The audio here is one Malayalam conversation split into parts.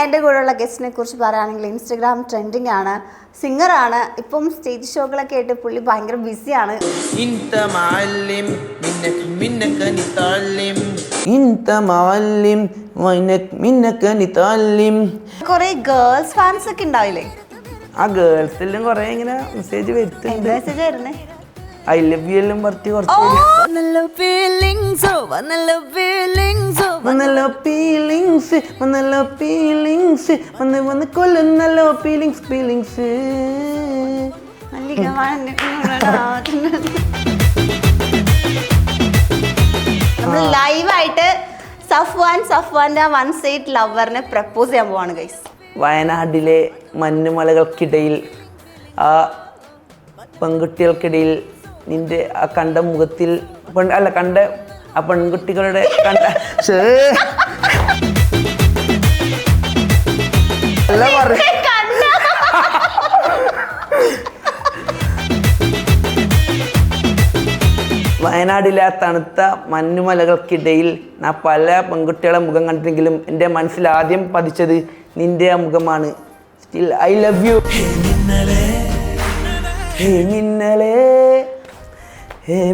എൻ്റെ കൂടെയുള്ള ഗസ്റ്റിനെ കുറിച്ച് പറയുകയാണെങ്കിൽ ഇൻസ്റ്റഗ്രാം ട്രെൻഡിങ് ആണ്, സിംഗറാണ്. ഇപ്പം സ്റ്റേജ് ഷോകളൊക്കെ ആയിട്ട് പുള്ളി ഭയങ്കര ബിസിയാണ്. കുറേ ഗേൾസ് ഫാൻസ് ഒക്കെ ഉണ്ടാവില്ലേ? ആ ഗേൾസിലും കുറേ ഇങ്ങനെ മെസ്സേജ് വരുത്തുന്നുണ്ട്. മെസ്സേജ് വരുന്നേ ഐ ലവ് യു എല്ലാം പറഞ്ഞ് കുറച്ച് വന്ന് കൊല്ലുന്നല്ലോ ഫീലിങ്സ്. നമ്മൾ ലൈവായിട്ട് സഫ്വാന്റെ 1 സൈഡ് ലവറിനെ പ്രപ്പോസ് ചെയ്യാൻ പോവാണ് ഗൈസ്. വയനാട്ടിലെ മഞ്ഞുമലകൾക്കിടയിൽ ആ പെൺകുട്ടികൾക്കിടയിൽ നിന്റെ ആ കണ്ട മുഖത്തിൽ കണ്ട ആ പെൺകുട്ടികളുടെ വയനാടിലെ ആ തണുത്ത മഞ്ഞുമലകൾക്കിടയിൽ ഞാൻ പല പെൺകുട്ടികളെ മുഖം കണ്ടിട്ടെങ്കിലും എൻ്റെ മനസ്സിൽ ആദ്യം പതിച്ചത് നിന്റെ ആ മുഖമാണ്. Still I love you.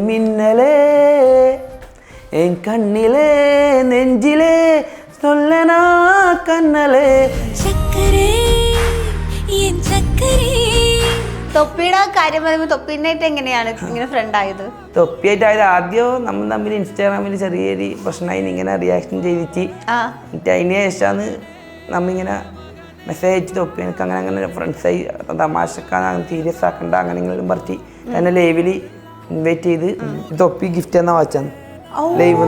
മിന്നലേ എൻ കണ്ണിലേ നെഞ്ചിലേ സൊല്ലനാ കണ്ണലേ. തൊപ്പിയുടെ കാര്യം പറയുമ്പോൾ തൊപ്പിനായിട്ട് എങ്ങനെയാണ് ഇങ്ങനെ ഫ്രണ്ട് ആയത്? തൊപ്പിയായിട്ടായത് ആദ്യം നമ്മൾ തമ്മിൽ ഇൻസ്റ്റാഗ്രാമിൽ ചെറിയൊരു പ്രശ്നമായി ഇങ്ങനെ റിയാക്ഷൻ ചെയ്തിട്ട് എന്നിട്ട് അതിന് ശേഷമാണ് നമ്മളിങ്ങനെ മെസ്സേജ് അയച്ച് തൊപ്പി എനിക്ക് അങ്ങനെ ഫ്രണ്ട്സായി തമാശക്കാൻ സീരിയസ് ആക്കണ്ട അങ്ങനെ ഇങ്ങനെ പറഞ്ഞ് എന്നെ ലൈവിൽ ഇൻവൈറ്റ് ചെയ്ത് തൊപ്പി ഗിഫ്റ്റ് എന്നാ വാച്ചാണ് ലൈവ്.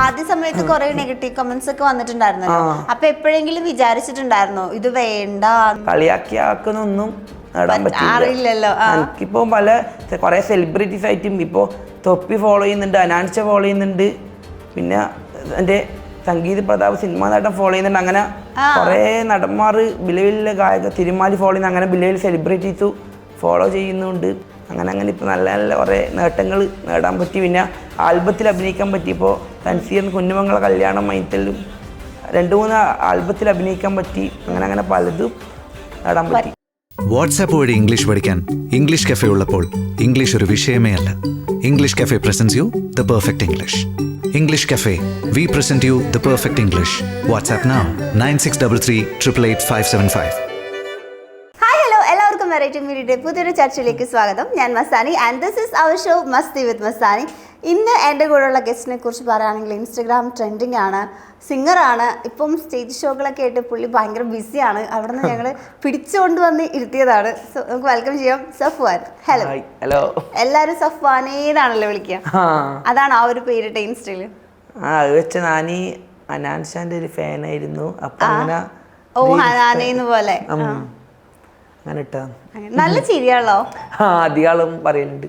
ആദ്യ സമയത്ത് കുറെ നെഗറ്റീവ് കമന്റ്സ് ഒക്കെ വന്നിട്ടുണ്ടായിരുന്നല്ലോ. അപ്പൊ എപ്പോഴെങ്കിലും വിചാരിച്ചിട്ടുണ്ടായിരുന്നോ ഇത് വേണ്ട? കളിയാക്കിയാക്കുന്നൊന്നും നേടാൻ പറ്റില്ലല്ലോ. എനിക്കിപ്പോ കുറെ സെലിബ്രിറ്റീസ് ആയിട്ടും ഇപ്പോ തൊപ്പി ഫോളോ ചെയ്യുന്നുണ്ട്, അനാൻഷ ഫോളോ ചെയ്യുന്നുണ്ട്, പിന്നെ എൻ്റെ സംഗീത പ്രതാപ് സിനിമാ നടൻ ഫോളോ ചെയ്യുന്നുണ്ട്. അങ്ങനെ കുറേ നടന്മാർ ബിലവിലെ ഗായക തിരുമാലി ഫോളോ ചെയ്യുന്ന അങ്ങനെ ബിലവിൽ സെലിബ്രിറ്റീസ് ഫോളോ ചെയ്യുന്നുണ്ട്. അങ്ങനെ ഇപ്പോൾ നല്ല നല്ല കുറേ നേട്ടങ്ങൾ നേടാൻ പറ്റി. പിന്നെ ആൽബത്തിൽ അഭിനയിക്കാൻ പറ്റിയപ്പോൾ തൻസീർ കുഞ്ഞുമംഗള കല്യാണം മൈത്തലും 2-3 ആൽബത്തിൽ അഭിനയിക്കാൻ പറ്റി. അങ്ങനെ പലതും നേടാൻ പറ്റി. വാട്സാപ്പ് വഴി ഇംഗ്ലീഷ് പഠിക്കാൻ ഇംഗ്ലീഷ് കഫേ ഉള്ളപ്പോൾ ഇംഗ്ലീഷ് ഒരു വിഷയമേ അല്ല. English cafe presents you the perfect English. English Cafe. We present you the perfect English. WhatsApp now 9633 888 575. Hi hello, എല്ലാവർക്കും വെറൈറ്റി മീഡിയയുടെ പുതിയൊരു ചർച്ചയിലേക്ക് സ്വാഗതം. ഞാൻ Mastani and this is our show Masti with Mastani. ഇന്ന് എൻ്റെ കൂടെയുള്ള ഗസ്റ്റിനെ കുറിച്ച് പറയുകയാണെങ്കിൽ ഇൻസ്റ്റഗ്രാം ട്രെൻഡിങ് ആണ്, സിംഗറാണ്. ഇപ്പം സ്റ്റേജ് ഷോകളൊക്കെ ആയിട്ട് പുള്ളി ഭയങ്കര ബിസിയാണ്. അവിടെ നിന്ന് ഞങ്ങൾ പിടിച്ചുകൊണ്ട് വന്ന് ഇരുത്തിയതാണ്. സോ നമുക്ക് വെൽക്കം ചെയ്യാം സഫ്വാൻ. ഹലോ. ഹലോ. എല്ലാവരും സഫ്വാനേന്നാണല്ലോ വിളിക്കുക, അതാണ് ആ ഒരു പേരിട്ട ഇൻസ്റ്റയില്? അത് വെച്ച ഞാൻ അനാൻഷാന്റെ ഒരു ഫാനായിരുന്നു. അപ്പൊ അങ്ങനെ ഹനാനേന്ന് പോലെ അങ്ങനെ ഇട്ടാ. നല്ല ചിരിയാണല്ലോ. അധികം പറയലുണ്ട്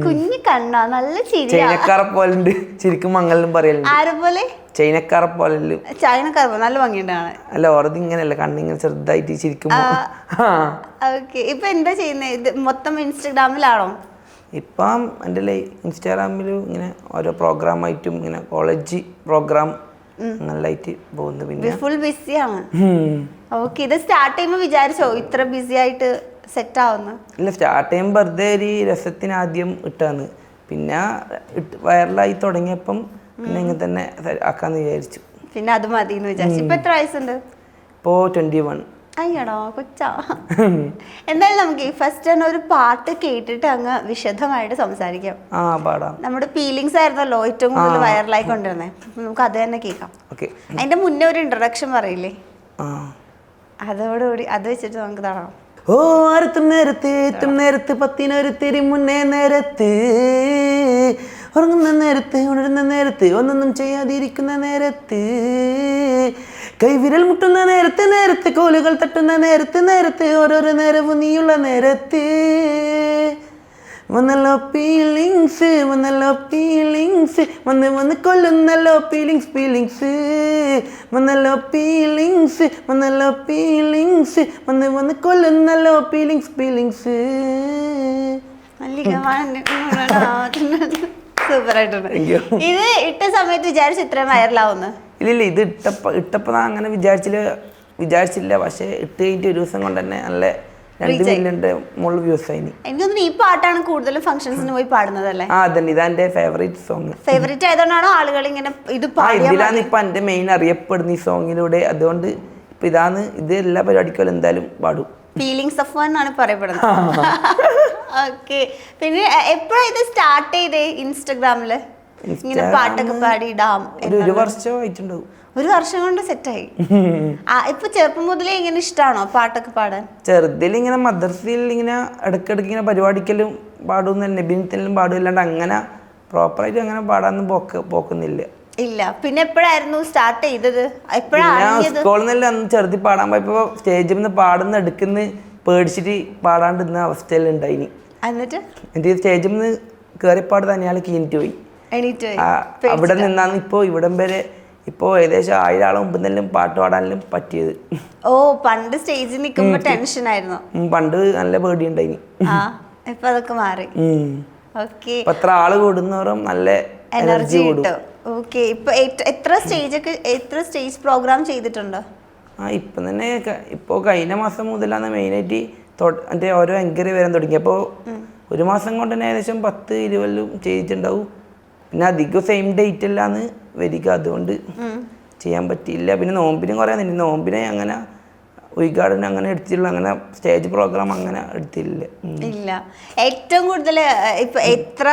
കുഞ്ഞു കണ്ണാ, നല്ല ചിരി. ചൈനക്കാരെ പോലെ ശരിക്കും മംഗലും പറയലുണ്ട്. ആരെ പോലെ? ചൈനക്കാരെ പോലെ. ചൈനക്കാരെ പോലെ നല്ല ഭംഗിയുണ്ടാണ്. അല്ല, ഓരത് ഇങ്ങനെയല്ല, കണ്ണിങ്ങനെ ചെറുതായിട്ട് ശരിക്കും. ഇപ്പൊ എന്താ ചെയ്യുന്നത്? ഇത് മൊത്തം ഇൻസ്റ്റഗ്രാമിലാണോ? ഇപ്പം എൻ്റെ ഇൻസ്റ്റാഗ്രാമിൽ ഇങ്ങനെ ഓരോ പ്രോഗ്രാമായിട്ടും ഇങ്ങനെ കോളേജ് പ്രോഗ്രാം നല്ലതായിട്ട് പോകുന്നു. പിന്നെ ഫുൾ ബിസിയാണ്. ഓക്കെ, ഇത് സ്റ്റാർട്ട് ചെയ്യുമ്പോൾ വിചാരിച്ചോ ഇത്ര ബിസി ആയിട്ട് സെറ്റ് ആവുന്നു? ഇല്ല, സ്റ്റാർട്ട് ചെയ്യുമ്പോൾ വെറുതെ ഒരു രസത്തിന് ആദ്യം ഇട്ടാന്ന്, പിന്നെ വൈറലായി തുടങ്ങിയപ്പം പിന്നെ ഇങ്ങനെ തന്നെ ആക്കാന്ന് വിചാരിച്ചു. പിന്നെ അത് മതി എന്ന് വിചാരിച്ചു. ഇപ്പൊ എത്ര വയസ്സുണ്ട്? ഇപ്പോൾ 21. അയ്യടോ കൊച്ചാ. എന്തായാലും നമുക്ക് ഫസ്റ്റ് തന്നെ ഒരു പാട്ട് കേട്ടിട്ട് അങ്ങ് വിശദമായിട്ട് സംസാരിക്കാം. പാടാം. നമ്മുടെ ഫീലിങ്സ് ആയിരുന്നല്ലോ ഏറ്റവും കൂടുതൽ വൈറലായി കൊണ്ടിരുന്നത്. നമുക്ക് അത് തന്നെ കേൾക്കാം. അതിന്റെ മുന്നേ ഒരു ഇൻട്രൊഡക്ഷൻ പറയില്ലേ? അതോടുകൂടി അത് വെച്ചിട്ട് നമുക്ക് കാണാം. ഓ അറുത്തും നേരത്ത് പത്തിനൊരുത്തിരി മുന്നേ നേരത്ത് ഉറങ്ങുന്ന നേരത്ത് ഉണരുന്ന നേരത്ത് ഒന്നൊന്നും ചെയ്യാതിരിക്കുന്ന നേരത്ത് കൈവിരൽ മുട്ടുന്ന നേരത്ത് കോലുകൾ തട്ടുന്ന നേരത്ത് ഓരോരോ നേരവും നീയുള്ള നേരത്ത് വന്നല്ലോ ഫീലിങ്സ് വന്ന് കൊല്ലുന്നല്ലോ ഫീലിങ്സ് വന്നല്ലോ ഫീലിങ്സ് വന്ന് കൊല്ലുന്നല്ലോ ഫീലിങ്സ്. സൂപ്പർ ആയിട്ടുണ്ട്. ഇത് ഇട്ട സമയത്ത് വിചാരിച്ചു ഇത്രയും വൈറലാവുന്നു? ഇല്ല, ഇത് ഇട്ടപ്പോൾ അങ്ങനെ വിചാരിച്ചില്ല. പക്ഷെ ഇട്ട് കഴിഞ്ഞിട്ട് ഒരു ദിവസം കൊണ്ട് തന്നെ നല്ല 2 മില്യന്റെ മുകളിൽ വ്യൂസ് ആയി. എനിക്ക് തോന്നുന്നു ഈ പാട്ടാണ് കൂടുതലും ഫംഗ്ഷൻസിന് പോയി പാടുന്നത് അല്ലേ? അതന്നെ, ഇതാ എന്റെ ഫേവറേറ്റ് സോങ്. ഫേവറേറ്റ് ആയതുകൊണ്ടാണോ ആളുകൾ ഇങ്ങനെ ഇത് ഇതിലാണ് ഇപ്പൊ എന്റെ മെയിൻ അറിയപ്പെടുന്ന ഈ സോങ്ങിലൂടെ. അതുകൊണ്ട് ഇപ്പൊ ഇത് എല്ലാ പരിപാടിക്കും എന്തായാലും പാടും. ഫീലിങ്സ് ഓഫ് വൺ ആണ് പറയപ്പെടുന്നത്. ഓക്കെ, പിന്നെ എപ്പോഴാണ് ഇത് സ്റ്റാർട്ട് ചെയ്തേ ഇൻസ്റ്റഗ്രാമില് ഇങ്ങനെ പാട്ടൊക്കെ പാടി ഇടാം? ഒരു വർഷം ആയിട്ടുണ്ടാവും. 1 വർഷം കൊണ്ട് സെറ്റായി. ഇപ്പൊ ചെറുപ്പം മുതലേ ഇങ്ങനെ ഇഷ്ടമാണോ പാട്ടൊക്കെ പാടാൻ? ചെറുതിൽ ഇങ്ങനെ മദ്രസയിൽ ഇങ്ങനെ ഇടയ്ക്കിടയ്ക്ക് ഇങ്ങനെ പരിപാടിക്കലും പാടും, നബിനത്തിലും പാടും. അല്ലാണ്ട് അങ്ങനെ പ്രോപ്പറായിട്ട് അങ്ങനെ പാടാനൊന്നും പോക്കുന്നില്ല. ഇല്ല. പിന്നെ എപ്പോഴായിരുന്നു സ്റ്റാർട്ട് ചെയ്തത്? സ്കൂളിൽ നിന്നല്ല അന്ന് ചെറുതി പാടാൻ പോയപ്പോ സ്റ്റേജിൽ നിന്ന് പാടുന്ന എടുക്കുന്ന പേടിച്ചിട്ട് പാടാണ്ടിരുന്ന അവസ്ഥയിലുണ്ടായിനി. എന്നിട്ട് സ്റ്റേജിൽ നിന്ന് കയറിപ്പാട് തന്നെയാൾ കീനിട്ട് പോയി. അവിടെ നിന്നാണ് ഇവിടം വരെ ഏകദേശം 1000 ആളെ മുമ്പ് നിന്നും പാട്ട് പാടാനും പറ്റിയത്. ഓ, പണ്ട് സ്റ്റേജിൽ നിൽക്കുമ്പോ ടെൻഷൻ ആയിരുന്നു. പണ്ട് നല്ല പേടി ഉണ്ടായിനി. ഇപ്പൊ അതൊക്കെ മാറി. എത്ര ആള് കൂടുന്നവരും നല്ല എനർജി കിട്ടും. ഓക്കെ, ഇപ്പൊ എത്ര സ്റ്റേജ് പ്രോഗ്രാം ചെയ്തിട്ടുണ്ടോ? ഇപ്പൊ തന്നെ കഴിഞ്ഞ മാസം മുതലാണ് മെയിനായിട്ട് മറ്റേ ഓരോ എൻക്വയറി വരാൻ തുടങ്ങി. അപ്പോൾ 1 മാസം കൊണ്ട് തന്നെ ഏകദേശം 10-20 ചെയ്തിട്ടുണ്ടാവും. പിന്നെ അധികം സെയിം ഡേറ്റ് അല്ലാന്ന് വരിക, അതുകൊണ്ട് ചെയ്യാൻ പറ്റിയില്ല. പിന്നെ നോമ്പിനും കുറേ നോമ്പിനെ അങ്ങനെ ഉദ്ഘാടനം അങ്ങനെ എടുത്തില്ല, അങ്ങനെ സ്റ്റേജ് പ്രോഗ്രാം അങ്ങനെ എടുത്തില്ല. ഇല്ല. ഏറ്റവും കൂടുതൽ ഇപ്പൊ എത്ര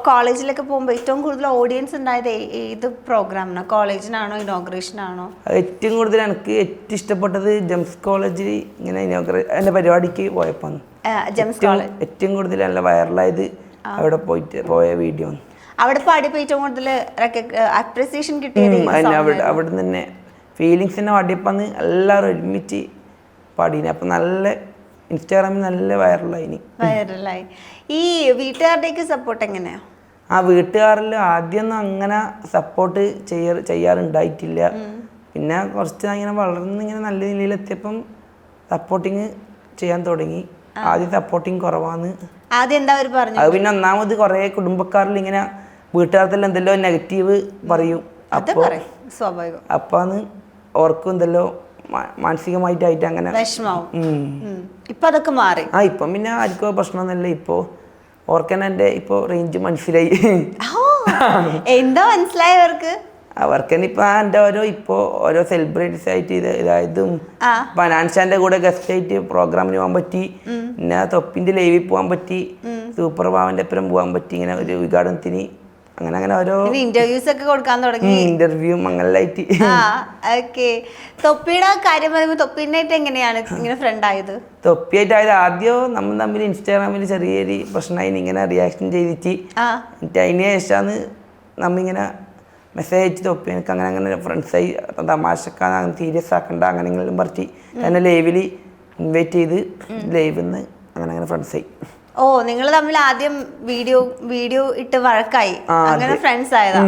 കോളേജിലൊക്കെ പോകുമ്പോൾ ഏറ്റവും കൂടുതൽ ഓഡിയൻസ് ഉണ്ടായത് ഏത് പ്രോഗ്രാമിനാണ്? കോളേജിനാണോ ഇനോഗ്രേഷനാണോ? ഏറ്റവും കൂടുതൽ എനിക്ക് ഏറ്റവും ഇഷ്ടപ്പെട്ടത് ജെംസ് കോളേജിൽ ഇങ്ങനെ എൻ്റെ പരിപാടിക്ക് പോയപ്പോൾ ഏറ്റവും കൂടുതൽ നല്ല വൈറലായത് അവിടെ പോയ വീഡിയോ. അവിടെ പാടിയപ്പോൾ ഏറ്റവും കൂടുതൽ അപ്രിസിയേഷൻ കിട്ടിയത് അവിടെ തന്നെ ഫീലിങ്സ് തന്നെ പാടിയപ്പോൾ എല്ലാവരും ഒരുമിച്ച് പാടീനി. അപ്പം നല്ല ഇൻസ്റ്റാഗ്രാമിൽ നല്ല വൈറലായി. ഈ വീട്ടുകാരുടെയൊക്കെ സപ്പോർട്ട് എങ്ങനെയാ? വീട്ടുകാരിൽ ആദ്യമൊന്നും അങ്ങനെ സപ്പോർട്ട് ചെയ്യാറുണ്ടായിട്ടില്ല. പിന്നെ കുറച്ച് ഇങ്ങനെ വളർന്നിങ്ങനെ നല്ല നിലയിലെത്തിയപ്പം സപ്പോർട്ടിങ് ചെയ്യാൻ തുടങ്ങി. ആദ്യം സപ്പോർട്ടിങ് കുറവാന്ന്. അത് പിന്നെ ഒന്നാമത് കുറേ കുടുംബക്കാരിൽ ഇങ്ങനെ വീട്ടുകാർക്കെല്ലാം എന്തെല്ലോ നെഗറ്റീവ് പറയും. അപ്പാന്ന് ഓർക്കും എന്തെല്ലോ മാനസികമായിട്ടായിട്ട് അങ്ങനെ ഇപ്പൊ അതൊക്കെ മാറി. ഇപ്പം പിന്നെ ആർക്കും പ്രശ്നമൊന്നുമില്ല. ഇപ്പോ ഓർക്കന്നെ എൻ്റെ റേഞ്ച് മനസ്സിലായി. എന്താ മനസ്സിലായവർക്ക്? അവർക്കെന്നെ ഇപ്പൊ എൻ്റെ ഓരോ സെലിബ്രിറ്റീസ് ആയിട്ട് ഇതായതും അനാൻഷാന്റെ കൂടെ ഗസ്റ്റ് ആയിട്ട് പ്രോഗ്രാമിന് പോകാൻ പറ്റി. പിന്നെ തൊപ്പിന്റെ ലൈവിൽ പോകാൻ പറ്റി, സൂപ്പർ പാവന്റെ ഒപ്പം പോകാൻ പറ്റി. ഇങ്ങനെ ഒരു ഉദ്ഘാടനത്തിന് അങ്ങനെ ഓരോ ഇന്റർവ്യൂസ് ഒക്കെ കൊടുക്കാൻ തുടങ്ങി. ഇന്റർവ്യൂവും അങ്ങനെയായിട്ട്. തൊപ്പിയുടെ കാര്യം പറയുമ്പോൾ തൊപ്പിനായിട്ട് എങ്ങനെയാണ് ഇങ്ങനെ ഫ്രണ്ട് ആയത്? തൊപ്പിയായിട്ട് ആദ്യം നമ്മൾ തമ്മിൽ ഇൻസ്റ്റാഗ്രാമിൽ ചെറിയൊരു പ്രശ്നമായി ഇങ്ങനെ റിയാക്ഷൻ ചെയ്തിട്ട്, എന്നിട്ട് അതിന് ശേഷമാണ് നമ്മിങ്ങനെ മെസ്സേജ് അയച്ച് തൊപ്പി എനിക്ക് അങ്ങനെ ഫ്രണ്ട്സായി തമാശക്കാൻ സീരിയസ് ആക്കണ്ട അങ്ങനെയെങ്കിലും പറഞ്ഞ് എന്നെ ലൈവിൽ ഇൻവൈറ്റ് ചെയ്ത് ലൈവിൽ നിന്ന് അങ്ങനെ ഫ്രണ്ട്സായി. ഓ, നിങ്ങൾ തമ്മിൽ ആദ്യം വീഡിയോ ഇട്ട് വഴക്കായി, അങ്ങനെ ഫ്രണ്ട്സ് ആയതാ?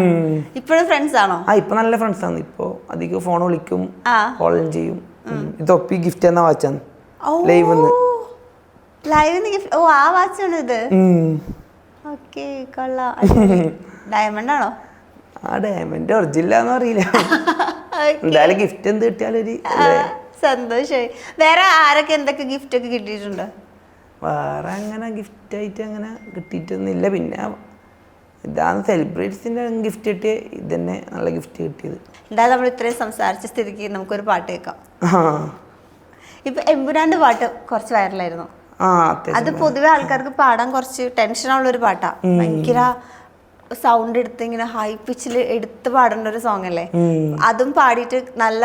ഇപ്പോഴും ഫ്രണ്ട്സ് ആണോ? ഇപ്പൊ നല്ല ഫ്രണ്ട്സ് ആണ്. ഇപ്പൊ അധികം ഫോൺ വിളിക്കും, കോളും ചെയ്യും. തൊപ്പി ഗിഫ്റ്റ് എന്നാ വാച്ചാണ് ലൈവ് ഗിഫ്റ്റ്. ഓ, ആ വാച്ചാണ് ഇത്. ഓക്കെ, കൊള്ളാം. ഡയമണ്ട് ആണോ? ഡയമണ്ട് ഒറിജിനലാന്ന് അറിയില്ല. എന്തായാലും ഗിഫ്റ്റ് എന്ത് കിട്ടിയാലൊരു സന്തോഷമായി. വേറെ ആരൊക്കെ എന്തൊക്കെ ഗിഫ്റ്റ് ഒക്കെ കിട്ടിയിട്ടുണ്ട്? വേറെ അങ്ങനെ ഗിഫ്റ്റ് ആയിട്ട് അങ്ങനെ കിട്ടിയിട്ടൊന്നുമില്ല. പിന്നെ ഇതാണ് സെലിബ്രിറ്റീസിന്റെ ഗിഫ്റ്റ് കിട്ടിയ ഇതന്നെ നല്ല ഗിഫ്റ്റ് കിട്ടിയത്. എന്തായാലും നമ്മൾ ഇത്രയും സംസാരിച്ച സ്ഥിതിക്ക് നമുക്കൊരു പാട്ട് കേൾക്കാം. ഇപ്പൊ എമ്പുരാന്റെ പാട്ട് കുറച്ച് വൈറലായിരുന്നു. അത് പൊതുവെ ആൾക്കാർക്ക് പാടാൻ കുറച്ച് ടെൻഷനുള്ളൊരു പാട്ടാ. ഭയങ്കര സൗണ്ട് എടുത്ത് ഇങ്ങനെ ഹൈ പിച്ചിൽ എടുത്ത് പാടേണ്ട ഒരു സോങ് അല്ലേ? അതും പാടിയിട്ട് നല്ല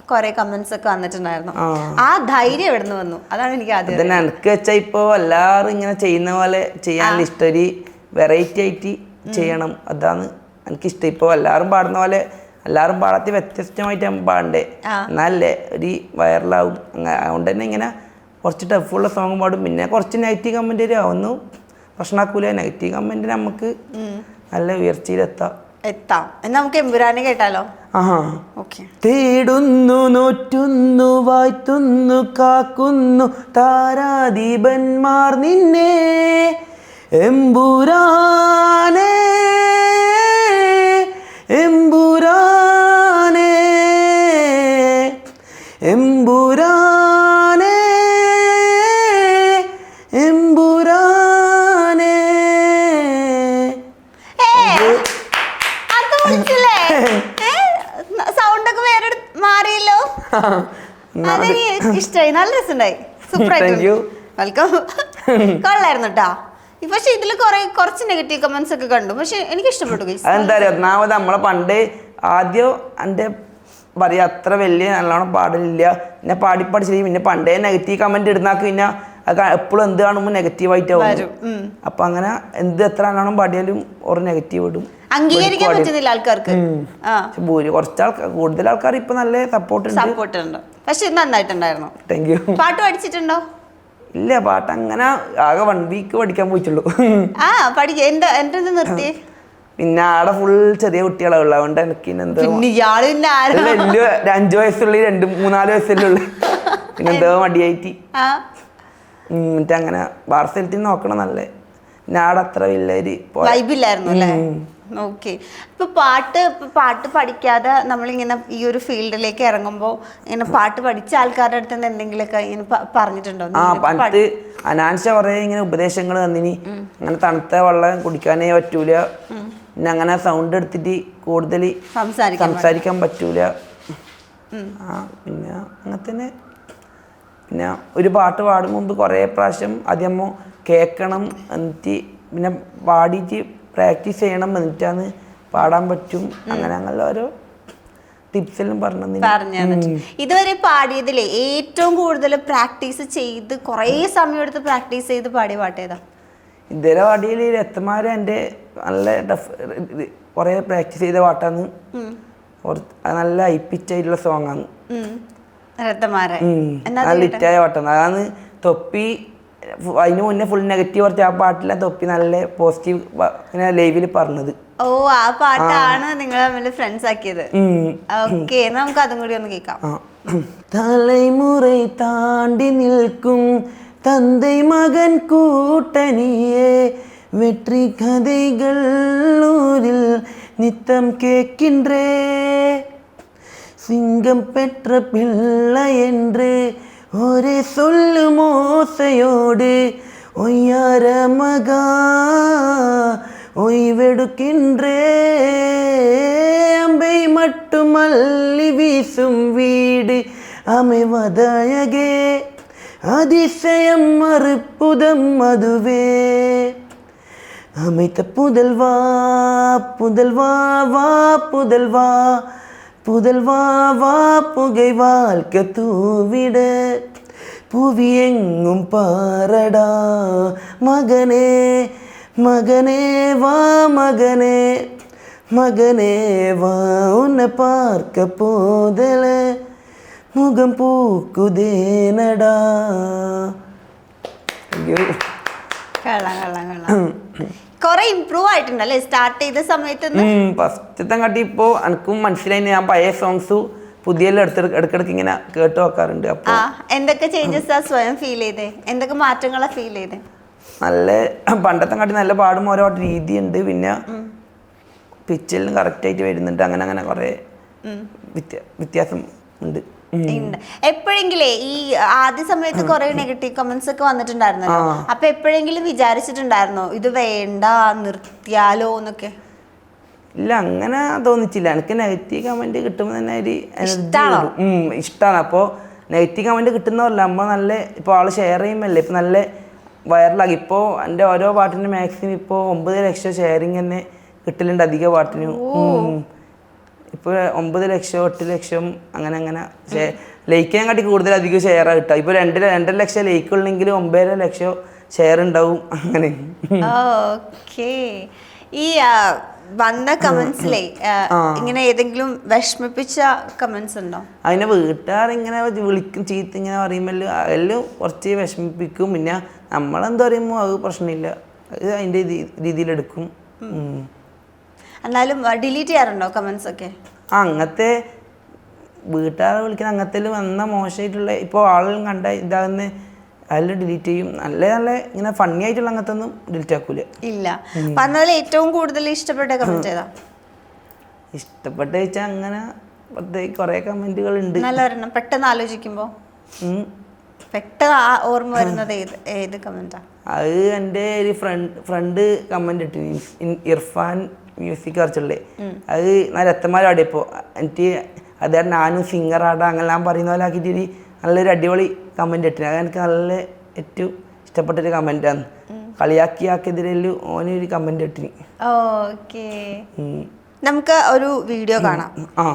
കുറെ കമന്റ്സ് ഒക്കെ വന്നിട്ടുണ്ടായിരുന്നു. ആ ധൈര്യം എവിടെ നിന്ന് വന്നു? അതാണ് എനിക്ക് ആദ്യം. എനിക്ക് വെച്ചാൽ ഇപ്പൊ എല്ലാവരും ഇങ്ങനെ ചെയ്യുന്ന പോലെ ചെയ്യാനുള്ള ഇഷ്ടം, ഒരു വെറൈറ്റി ആയിട്ട് ചെയ്യണം, അതാണ് എനിക്കിഷ്ടം. ഇപ്പോൾ എല്ലാവരും പാടുന്ന പോലെ എല്ലാവരും പാടത്തി വ്യത്യസ്തമായിട്ട് പാടണ്ടേ, എന്നാലേ ഒരു വൈറലാവും. അതുകൊണ്ട് തന്നെ ഇങ്ങനെ കുറച്ച് ടഫുള്ള സോങ് പാടും. പിന്നെ കുറച്ച് നെഗറ്റീവ് കമന്റ് ഒന്നും പ്രശ്നമാക്കൂല. നെഗറ്റീവ് കമന്റ് നമുക്ക് നല്ല ഉയർച്ചയിലെത്താം. നമുക്ക് എമ്പുരാനെ കേട്ടാലോ? തേടുന്നു, നോറ്റുന്നു, വായ്ത്തുന്നു, കാക്കുന്നു താരാദീപന്മാർ നിന്നെ, എമ്പുരാനേ എമ്പുരാനേ എമ്പുരാനേ എമ്പുരാനേ. സൗണ്ട് ഒക്കെ വേറെ മാറിയല്ലോ. അതെനിക്ക് ഇഷ്ടമായി, നല്ല രസമുണ്ടായി, സൂപ്പറായിട്ട്. വെൽക്കം. കൊള്ളായിരുന്നു കേട്ടോ. പക്ഷെ ഇതിൽ കുറച്ച് നെഗറ്റീവ് കമന്റ്സ് ഒക്കെ കണ്ടു, പക്ഷെ എനിക്ക് ഇഷ്ടപ്പെട്ടു. അതെന്താ പറയുക, ഒന്നാമത് നമ്മളെ പണ്ട് ആദ്യം എൻ്റെ പറയാ അത്ര വലിയ നല്ലോണം പാടില്ല, പിന്നെ പാടിപ്പടിച്ചില്ല. പിന്നെ പണ്ടേ നെഗറ്റീവ് കമന്റ് ഇടുന്നാക്ക് പിന്നെ എപ്പോഴും എന്ത് കാണുമ്പോൾ നെഗറ്റീവായിട്ട് വരും. അപ്പൊ അങ്ങനെ എന്ത് എത്ര നല്ലോണം പാടിയാലും ഒരു നെഗറ്റീവ് ഇടും, അംഗീകരിക്കാൻ പറ്റുന്നില്ല ആൾക്കാർക്ക്. കുറച്ച് ആൾക്കാർ, കൂടുതൽ ആൾക്കാർ ഇപ്പൊ നല്ല സപ്പോർട്ട് ഉണ്ട്. പക്ഷെ നന്നായിട്ടുണ്ടായിരുന്നു. Thank you. പാട്ട് പഠിച്ചിട്ടുണ്ടോ? ഇല്ല, പാട്ട് അങ്ങനെ ആകെ 1 വീക്ക് പഠിക്കാൻ പോയിട്ടുള്ളൂ. എന്റെ നിർത്തി. പിന്നെ ആടെ ഫുൾ ചെറിയ കുട്ടികളാണ് ഉള്ളത്, അതുകൊണ്ട് എനിക്ക് എന്തോ 5 വയസ്സുള്ള 2-3-4 വയസ്സല്ലേ പിന്നെ എന്തോ മടിയായിട്ട് എന്നിട്ട് അങ്ങനെ ബാർസെലത്തിൽ നോക്കണം. നല്ല പിന്നെ ആടെ അത്ര വലിയൊരു വൈബില്ലായിരുന്നു അല്ലേ? ഓക്കെ. ഇപ്പൊ പാട്ട് പഠിക്കാതെ നമ്മളിങ്ങനെ ഈ ഒരു ഫീൽഡിലേക്ക് ഇറങ്ങുമ്പോൾ ഇങ്ങനെ പാട്ട് പഠിച്ച ആൾക്കാരുടെ അടുത്ത് നിന്ന് എന്തെങ്കിലുമൊക്കെ ഇങ്ങനെ പറഞ്ഞിട്ടുണ്ടോ? പണ്ട് അനാൻഷ കുറെ ഇങ്ങനെ ഉപദേശങ്ങൾ തന്നിനി. അങ്ങനെ തണുത്ത വെള്ളം കുടിക്കാനേ പറ്റൂല, പിന്നെ അങ്ങനെ സൗണ്ട് എടുത്തിട്ട് കൂടുതൽ സംസാരിക്കാൻ പറ്റൂല. പിന്നെ അങ്ങനെ തന്നെ. പിന്നെ ഒരു പാട്ട് പാടും മുമ്പ് കുറേ പ്രാവശ്യം ആദ്യമോ കേൾക്കണം, എന്നിട്ട് പിന്നെ പാടിയിട്ട് പ്രാക്ടീസ് ചെയ്യണം, എന്നിട്ടാണ് പാടാൻ പറ്റും. അങ്ങനെ ഓരോ ടിപ്സ് എല്ലാം പറഞ്ഞു. ഇതുവരെ പാടിയതിലെ ഏറ്റവും കൂടുതൽ പ്രാക്ടീസ് ചെയ്ത് കുറേ സമയം എടുത്ത് പ്രാക്ടീസ് ചെയ്ത് പാടിയ പാട്ട് ഏതാ? ഇതുവരെ പാടിയതിൽ രത്തമാര് എൻ്റെ നല്ല കുറേ പ്രാക്ടീസ് ചെയ്ത പാട്ടാണ്. നല്ല ഹൈപ്പിച്ചായിട്ടുള്ള സോങ് ആണ്, നല്ല ഹിറ്റായ പാട്ടാണ്. അതാണ് തൊപ്പി. അതിന് മുന്നേ ഫുൾ നെഗറ്റീവ് കുറച്ച് ആ പാട്ടിലെ തൊപ്പി നല്ല പോസിറ്റീവ് ഇങ്ങനെ ലൈവിൽ പറഞ്ഞത്. ഓ, ആ പാട്ടാണ് നിങ്ങൾ തമ്മിൽ ഫ്രണ്ട്സ് ആക്കിയത്. ഓക്കെ, നമുക്ക് അതും കൂടി ഒന്ന് കേൾക്കാം. തലമുறை താണ്ടി നിൽക്കും തந்தை மகன் கூட்டணியே, வெற்றி கதைகள் ஊரில் நித்தம் கேட்கின்றே, சிங்கம் பெற்ற பிள்ளை என்று ஒரே சொல்லும் ஓசையோடு ஒய்யார மகா ஓய்வெடுக்கின்றே, அம்பை மட்டும் அள்ளி வீசும் வீடு அமைவதழகே, அதிசயம் அற்புதம் அதுவே, அமைத்த புதல்வா புதல்வா வா புதல்வா புதல்வா வா புகை வாழ்க்கை தூவிட, புவி எங்கும் பாரடா மகனே மகனே வா மகனே மகனே வா, உன்னை பார்க்க போதல മുഖം പൂക്കുതേനടാ. കൊറേ ഇംപ്രൂവ് ആയിട്ടുണ്ടല്ലേ സ്റ്റാർട്ട് ചെയ്ത സമയത്ത്? ഫസ്റ്റത്തെ കാട്ടി ഇപ്പോ എനിക്കും മനസ്സിലായി. ഞാൻ പഴയ സോങ്സ് പുതിയ ഇടക്കിടക്ക് ഇങ്ങനെ കേട്ട് നോക്കാറുണ്ട്. അപ്പൊ എന്തൊക്കെ ചേഞ്ചസ് സ്വയം ഫീൽ ചെയ്തേ? എന്തൊക്കെ മാറ്റങ്ങളാ ഫീൽ ചെയ്തേ? നല്ല പണ്ടത്തെ കാട്ടി നല്ല പാടും ഓരോ രീതിയുണ്ട്, പിന്നെ പിച്ചിലും കറക്റ്റ് ആയിട്ട് വരുന്നുണ്ട്. അങ്ങനെ കുറെ വ്യത്യാസം ഉണ്ട്. എപ്പോഴെങ്കിലേ ഈ ആദ്യ സമയത്ത് കുറെ നെഗറ്റീവ് കമന്റ്സ് ഒക്കെ വന്നിട്ടുണ്ടായിരുന്നല്ലോ, അപ്പൊ എപ്പോഴെങ്കിലും വിചാരിച്ചിട്ടുണ്ടായിരുന്നോ ഇത് വേണ്ട നിർത്തിയാലോ എന്നൊക്കെ? ഇല്ല, അങ്ങനെ തോന്നിച്ചില്ല. എനിക്ക് നെഗറ്റീവ് കമന്റ് കിട്ടുമ്പോൾ തന്നെ ഒരു ഇഷ്ടമാണ്. അപ്പോൾ നെഗറ്റീവ് കമന്റ് കിട്ടുന്നതല്ല, നമ്മൾ നല്ല ഇപ്പോൾ ആള് ഷെയർ ചെയ്യുമ്പോഴല്ലേ ഇപ്പം നല്ല വൈറലാക്കി. ഇപ്പോൾ എൻ്റെ ഓരോ പാട്ടിനും മാക്സിമം ഇപ്പോൾ 9 ലക്ഷം ഷെയറിങ് തന്നെ കിട്ടലുണ്ട് അധിക പാട്ടിനും. ഇപ്പോൾ 9 ലക്ഷം 8 ലക്ഷം അങ്ങനെ ലൈക്കിനെ കാട്ടി കൂടുതൽ അധികം ഷെയറാണ് കിട്ടുക. ഇപ്പോൾ 2.5 ലക്ഷം ലൈക്ക് ഉള്ളെങ്കിൽ 9 ലക്ഷം ഷെയർ ഉണ്ടാവും. അങ്ങനെ ഓക്കേ. ഈ വന്ന കമന്റ്സിലെ ഇങ്ങനെ ഏതെങ്കിലും വിഷമിപ്പിച്ച കമന്റ്സ് ഉണ്ടോ? അതിനെ വീട്ടുകാർ ഇങ്ങനെ വിളിക്കും, ചീത്ത ഇങ്ങനെ പറയുമ്പോൾ എല്ലാം കുറച്ച് വിഷമിപ്പിക്കും. പിന്നെ നമ്മളെന്താ പറയുമ്പോൾ അത് പ്രശ്നമില്ല, അത് അതിൻ്റെ രീതിയിലെടുക്കും. എന്നാലും ഡിലീറ്റ് ചെയ്യാറുണ്ടോ കമന്റ്സ് ഒക്കെ? അങ്ങനത്തെ വീട്ടുകാരെ വിളിക്കുന്ന അങ്ങനത്തെ വന്ന മോശമായിട്ടുള്ള ഇപ്പോൾ ആളുകളും കണ്ട ഇതാകുന്ന അതിൽ ഡിലീറ്റ് ചെയ്യും. നല്ല നല്ല ഇങ്ങനെ ഫണ്ണി ആയിട്ടുള്ള അങ്ങനത്തെ ഒന്നും ഡിലീറ്റ് ആക്കൂല. ഇല്ല. പറഞ്ഞതിൽ ഏറ്റവും കൂടുതൽ ഇഷ്ടപ്പെട്ട കമന്റ് ഏതാ? ഇഷ്ടപ്പെട്ട വെച്ചാൽ അങ്ങനെ പ്രത്യേകിച്ച് കുറേ കമന്റുകൾ ഉണ്ട്. നല്ല ഒരെണ്ണം പെട്ടെന്ന് ആലോചിക്കുമ്പോ പെട്ടെന്ന് ഓർമ്മ വരുന്നത് ഏത് കമന്റാ? അത് എൻ്റെ ഒരു ഫ്രണ്ട് കമന്റ് ഇട്ടു, ഇർഫാൻ മ്യൂസിക് കളിച്ചുള്ളേ. അത് നല്ല രത്തന്മാരാടിയപ്പോൾ എനിക്ക് അദ്ദേഹം ഞാനും സിംഗറാടാ അങ്ങനെ ഞാൻ പറയുന്ന പോലെ ആക്കിയിട്ട് നല്ലൊരു അടിപൊളി കമന്റ് ഇട്ടിന്. അത് എനിക്ക് നല്ല ഏറ്റവും ഇഷ്ടപ്പെട്ടൊരു കമന്റാണ്. കളിയാക്കിയാക്കെതിരെല്ലാം ഓനൊരു കമന്റ് ഇട്ടിന്. ഓക്കേ, നമുക്ക് ഒരു വീഡിയോ കാണാം. ആ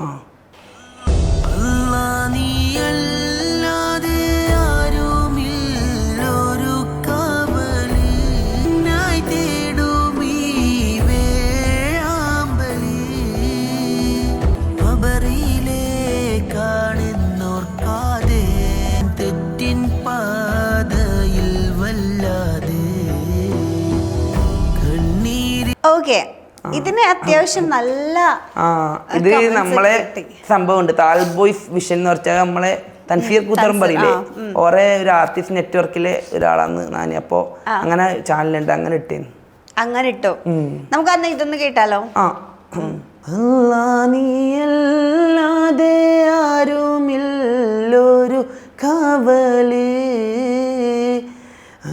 ഓക്കെ, ഇതിന് അത്യാവശ്യം നല്ല ഇത് നമ്മളെ സംഭവം ഉണ്ട്. താൽ ബോയ്സ് വിഷൻ എന്ന് പറഞ്ഞാൽ നമ്മളെ തൻസീർ കൂത്തറും പറയില്ലേ, ഓരോ ഒരു ആർട്ടിസ്റ്റ് നെറ്റ്വർക്കിലെ ഒരാളാണ് ഞാൻ. അപ്പോ അങ്ങനെ ചാനലുണ്ട്, അങ്ങനെ ഇട്ടേന്. അങ്ങനെ ഇട്ടോ, നമുക്ക് അന്ന് ഇതൊന്ന് കേട്ടാലോ? നീയല്ലാതെ ആരുമില്ലൊരു കാവല്,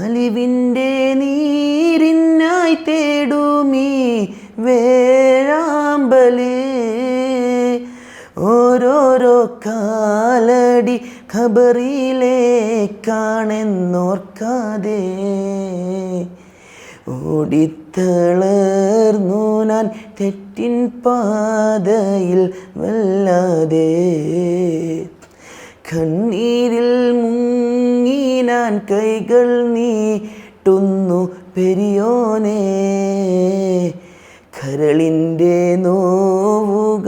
അലിവിൻ്റെ നീരിനായി തേടുമീ വേഴാമ്പല്, ഓരോരോ കാലടി ഖബറിലേക്കാണെന്നോർക്കാതെ ഓടിത്തളർന്നു ഞാൻ തെറ്റിൻ പാതയിൽ വല്ലാതെ, കണ്ണീരിൽ മുങ്ങി ഞാൻ കൈകൾ നീട്ടുന്നു പെരിയോനെ, കരളിൻ്റെ നോവുകളെല്ലാം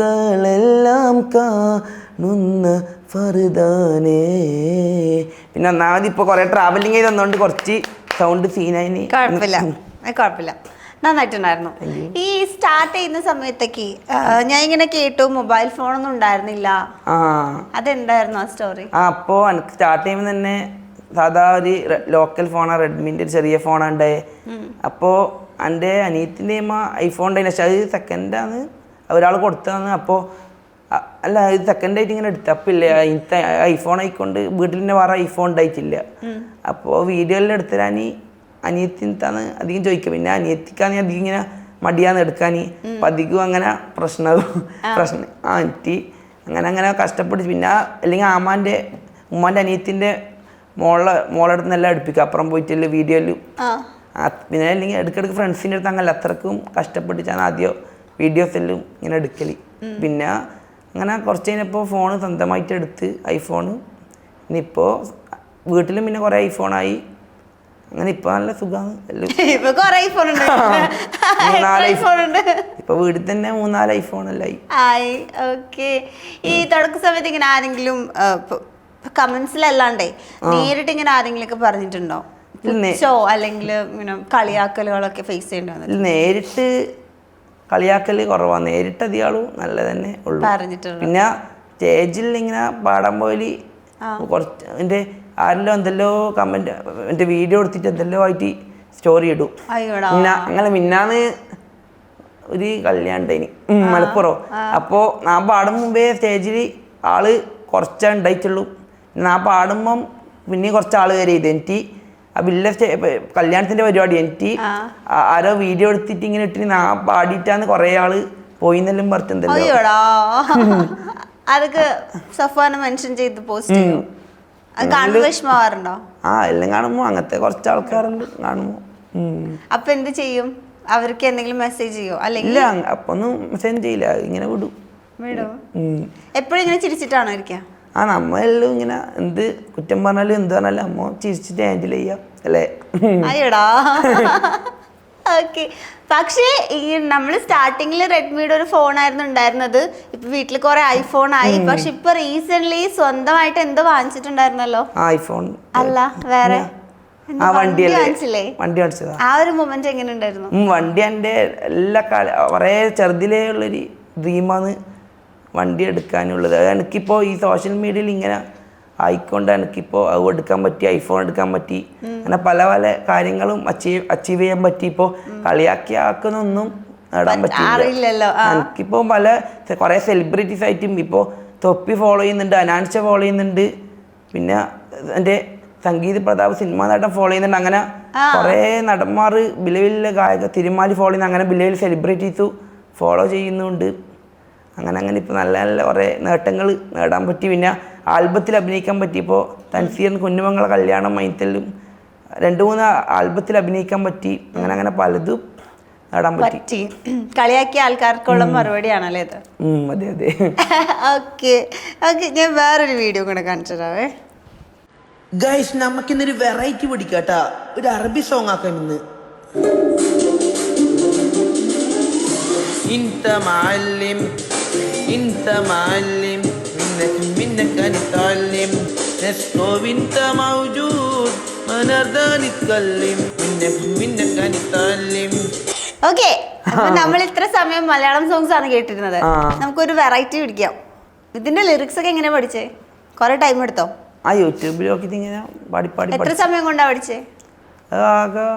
കാണുന്ന ഫർദാനെ. പിന്നെ ഒന്നാമത് ഇപ്പോൾ കുറേ ട്രാവലിംഗ് ചെയ്ത് വന്നോണ്ട് കുറച്ച് സൗണ്ട് സീനായി. കുഴപ്പമില്ല, നന്നായിട്ടുണ്ടായിരുന്നു. ഈ സ്റ്റാർട്ട് ചെയ്യുന്ന സമയത്തേക്ക് ഞാൻ ഇങ്ങനെ കേട്ടു മൊബൈൽ ഫോണൊന്നും ഉണ്ടായിരുന്നില്ല. അതെന്തായിരുന്നു ആ സ്റ്റോറി? അപ്പോൾ എനിക്ക് സ്റ്റാർട്ട് ചെയ്യുമ്പോൾ തന്നെ സാധാ ഒരു ലോക്കൽ ഫോണാണ്, റെഡ്മിൻ്റെ ഒരു ചെറിയ ഫോണാണ് ഉണ്ടായത്. അപ്പോൾ എൻ്റെ അനിയത്തിൻ്റെ ഐഫോൺ ഉണ്ടായിരുന്നു, പക്ഷെ അത് സെക്കൻഡാണ് ഒരാൾ കൊടുത്തതാണ്. അപ്പോൾ അല്ല, ഇത് സെക്കൻഡായിട്ട് ഇങ്ങനെ എടുത്തു. അപ്പം ഇല്ല, ഇന്നത്തെ ഐഫോൺ ആയിക്കൊണ്ട് വീട്ടിൽ തന്നെ വേറെ ഐഫോൺ ഉണ്ടായിട്ടില്ല. അപ്പോൾ വീഡിയോയിലെല്ലാം എടുത്തരാൻ അനിയത്തിനാണ് അധികം ചോദിക്കുക. പിന്നെ അനിയത്തിക്കാണ് അധികം ഇങ്ങനെ മടിയാന്ന് എടുക്കാൻ. അപ്പം അധികം അങ്ങനെ പ്രശ്നം എനിക്ക് അങ്ങനെ കഷ്ടപ്പെട്ട്. പിന്നെ അല്ലെങ്കിൽ ഉമ്മാൻ്റെ അനിയത്തിൻ്റെ മോളെ അടുത്ത് നിന്നെല്ലാം എടുപ്പിക്കുക, അപ്പുറം പോയിട്ടില്ല വീഡിയോയിൽ. പിന്നെ അല്ലെങ്കിൽ ഇടയ്ക്കിടയ്ക്ക് ഫ്രണ്ട്സിൻ്റെ അടുത്ത് അങ്ങനെ അത്രക്കും കഷ്ടപ്പെട്ടിട്ടാണ് ആദ്യം വീഡിയോസ് എല്ലാം ഇങ്ങനെ എടുക്കൽ. പിന്നെ അങ്ങനെ കുറച്ച് കഴിഞ്ഞപ്പോൾ ഫോൺ സ്വന്തമായിട്ട് എടുത്ത് ഐഫോൺ. ഇനിയിപ്പോൾ വീട്ടിലും പിന്നെ കുറേ ഐഫോണായി. അങ്ങനെ ഇപ്പൊ നല്ല സുഖമാണ്. ഇപ്പൊ വീട്ടിൽ തന്നെ 3-4 ഐഫോണല്ലായി. ഈ തുടക്ക സമയത്ത് ഇങ്ങനെ ആരെങ്കിലും കമന്റ്സിലല്ലാണ്ടേ നേരിട്ട് ഇങ്ങനെ ആരെങ്കിലും ഒക്കെ പറഞ്ഞിട്ടുണ്ടോ? അല്ലെങ്കിൽ കളിയാക്കലുകളൊക്കെ ഫേസ് ചെയ്യേണ്ടി? നേരിട്ട് കളിയാക്കല് കുറവാണ്, നേരിട്ട് അധികം നല്ല തന്നെ ഉള്ളു. പിന്നെ സ്റ്റേജിൽ ഇങ്ങനെ പാടാൻ പോയി കുറച്ച് എൻ്റെ ആരെല്ലോ എന്തെല്ലോ കമന്റ് എൻ്റെ വീഡിയോ എടുത്തിട്ട് എന്തെല്ലോ ആയിട്ട് സ്റ്റോറി ഇടും. അങ്ങനെ മിന്നാന്ന് ഒരു കല്യാണം മലപ്പുറം. അപ്പോൾ ഞാൻ പാടും മുമ്പേ സ്റ്റേജിൽ ആള് കുറച്ചേ ഉണ്ടായിട്ടുള്ളൂ. ഞാൻ പാടുമ്പം പിന്നെ കുറച്ച് ആൾ വരെ ചെയ്ത് എനിക്ക് ആ വലിയ കല്യാണത്തിൻ്റെ പരിപാടി എനിക്ക് ആരോ വീഡിയോ എടുത്തിട്ട് ഇങ്ങനെ ഇട്ടിട്ട് ഞാൻ പാടിയിട്ടാണ് കുറേ ആള് പോയിന്നെല്ലാം പറഞ്ഞിട്ടുണ്ടല്ലോ. അതൊക്കെ സഫാന മെൻഷൻ ചെയ്ത് പോസ്റ്റ് ചെയ്യും. എല്ലാം കാണുമ്പോ അങ്ങനത്തെ കുറച്ച് ആൾക്കാരുണ്ട് കാണുമ്പോ. അപ്പൊ എന്ത് ചെയ്യും? അവർക്ക് എന്തെങ്കിലും മെസ്സേജ് ചെയ്യോ? അല്ലെങ്കിൽ അപ്പൊ ഒന്നും മെസ്സേജ് ചെയ്യില്ല, ഇങ്ങനെ വിടും. എപ്പോഴും ഇങ്ങനെ ചിരിച്ചിട്ടാണോ ഇരിക്കുക? നമ്മ എല്ലാം ഇങ്ങനെ എന്ത് കുറ്റം പറഞ്ഞാലും എന്ത് പറഞ്ഞാലും അമ്മ ചിരിച്ചിട്ട് ഹാൻഡിൽ ചെയ്യാം അല്ലേ? അയ്യടാ. ഓക്കെ, പക്ഷേ ഈ നമ്മൾ സ്റ്റാർട്ടിങ്ങിൽ റെഡ്മിയുടെ ഒരു ഫോണായിരുന്നു ഉണ്ടായിരുന്നത്. ഇപ്പൊ വീട്ടിൽ കുറെ ഐഫോൺ ആയി. പക്ഷെ ഇപ്പൊ റീസെന്റ് സ്വന്തമായിട്ട് എന്തോ വാങ്ങിച്ചിട്ടുണ്ടായിരുന്നല്ലോ? ഐഫോൺ അല്ല, വേറെ വണ്ടി വാങ്ങിച്ചതാ. ആ ഒരു മൊമെന്റ് എങ്ങനെ ഉണ്ടായിരുന്നു? വണ്ടി എൻ്റെ എല്ലാ കുറേ ചെറുതിലേ ഉള്ളൊരു ഡ്രീമാണ് വണ്ടി എടുക്കാനുള്ളത്. എനിക്കിപ്പോൾ ഈ സോഷ്യൽ മീഡിയയിൽ ഇങ്ങനെ ആയിക്കൊണ്ട് എനിക്കിപ്പോൾ അത് എടുക്കാൻ പറ്റി, ഐഫോൺ എടുക്കാൻ പറ്റി, അങ്ങനെ പല പല കാര്യങ്ങളും അച്ചീവ് ചെയ്യാൻ പറ്റി. ഇപ്പോൾ കളിയാക്കി ആക്കുന്നൊന്നും നേടാൻ പറ്റില്ല. എനിക്കിപ്പോൾ കുറേ സെലിബ്രിറ്റീസ് ആയിട്ടും ഇപ്പോൾ തൊപ്പി ഫോളോ ചെയ്യുന്നുണ്ട്, അനാൻഷ ഫോളോ ചെയ്യുന്നുണ്ട്, പിന്നെ എൻ്റെ സംഗീത് പ്രതാപ് സിനിമാ നടൻ ഫോളോ ചെയ്യുന്നുണ്ട്. അങ്ങനെ കുറേ നടന്മാർ, വലിയ വലിയ ഗായക തിരുമാലി ഫോളോ ചെയ്യുന്ന, അങ്ങനെ വലിയ വലിയ സെലിബ്രിറ്റീസ് ഫോളോ ചെയ്യുന്നുണ്ട്. അങ്ങനെ ഇപ്പോൾ നല്ല നല്ല കുറേ നേട്ടങ്ങൾ നേടാൻ പറ്റി. പിന്നെ ആൽബത്തിൽ അഭിനയിക്കാൻ പറ്റിയപ്പോൾ തൻസീർ കുഞ്ഞുമങ്ങളെ കല്യാണം മൈത്തലും 2-3 ആൽബത്തിൽ അഭിനയിക്കാൻ പറ്റി. അങ്ങനെ പലതും നേടാൻ പറ്റി. കളിയാക്കിയ ആൾക്കാർക്കുള്ള മറുപടിയാണല്ലേ ഇത്? അതെ അതെ. ഓക്കെ ഓക്കെ, ഞാൻ വേറൊരു വീഡിയോ കൂടെ കാണിച്ചു തരാവേ. ഗൈസ്, നമുക്കിന്നൊരു വെറൈറ്റി പഠിക്കാട്ടാ. ഒരു അറബി സോങ് ആക്കാം ഇന്ന്. انت معلم انت معلم منك نتعلم نسكو وانت موجود ما نرضى نتكلم منك نتعلم. ഓക്കെ, അപ്പൊ നമ്മൾ ഇത്ര സമയം മലയാളം സോങ്സ് ആണ് കേട്ടിരുന്നത്. നമുക്കൊരു വെറൈറ്റി പിടിക്കാം. ഇതിന്റെ ലിറിക്സ് ഒക്കെ എങ്ങനെ പഠിച്ചേ? കുറെ ടൈം എടുത്തോ? യൂട്യൂബിൽ നോക്കിയിട്ട് ഇങ്ങനെ പാടി എത്ര സമയം കൊണ്ടാ പഠിച്ചേ? ആകെ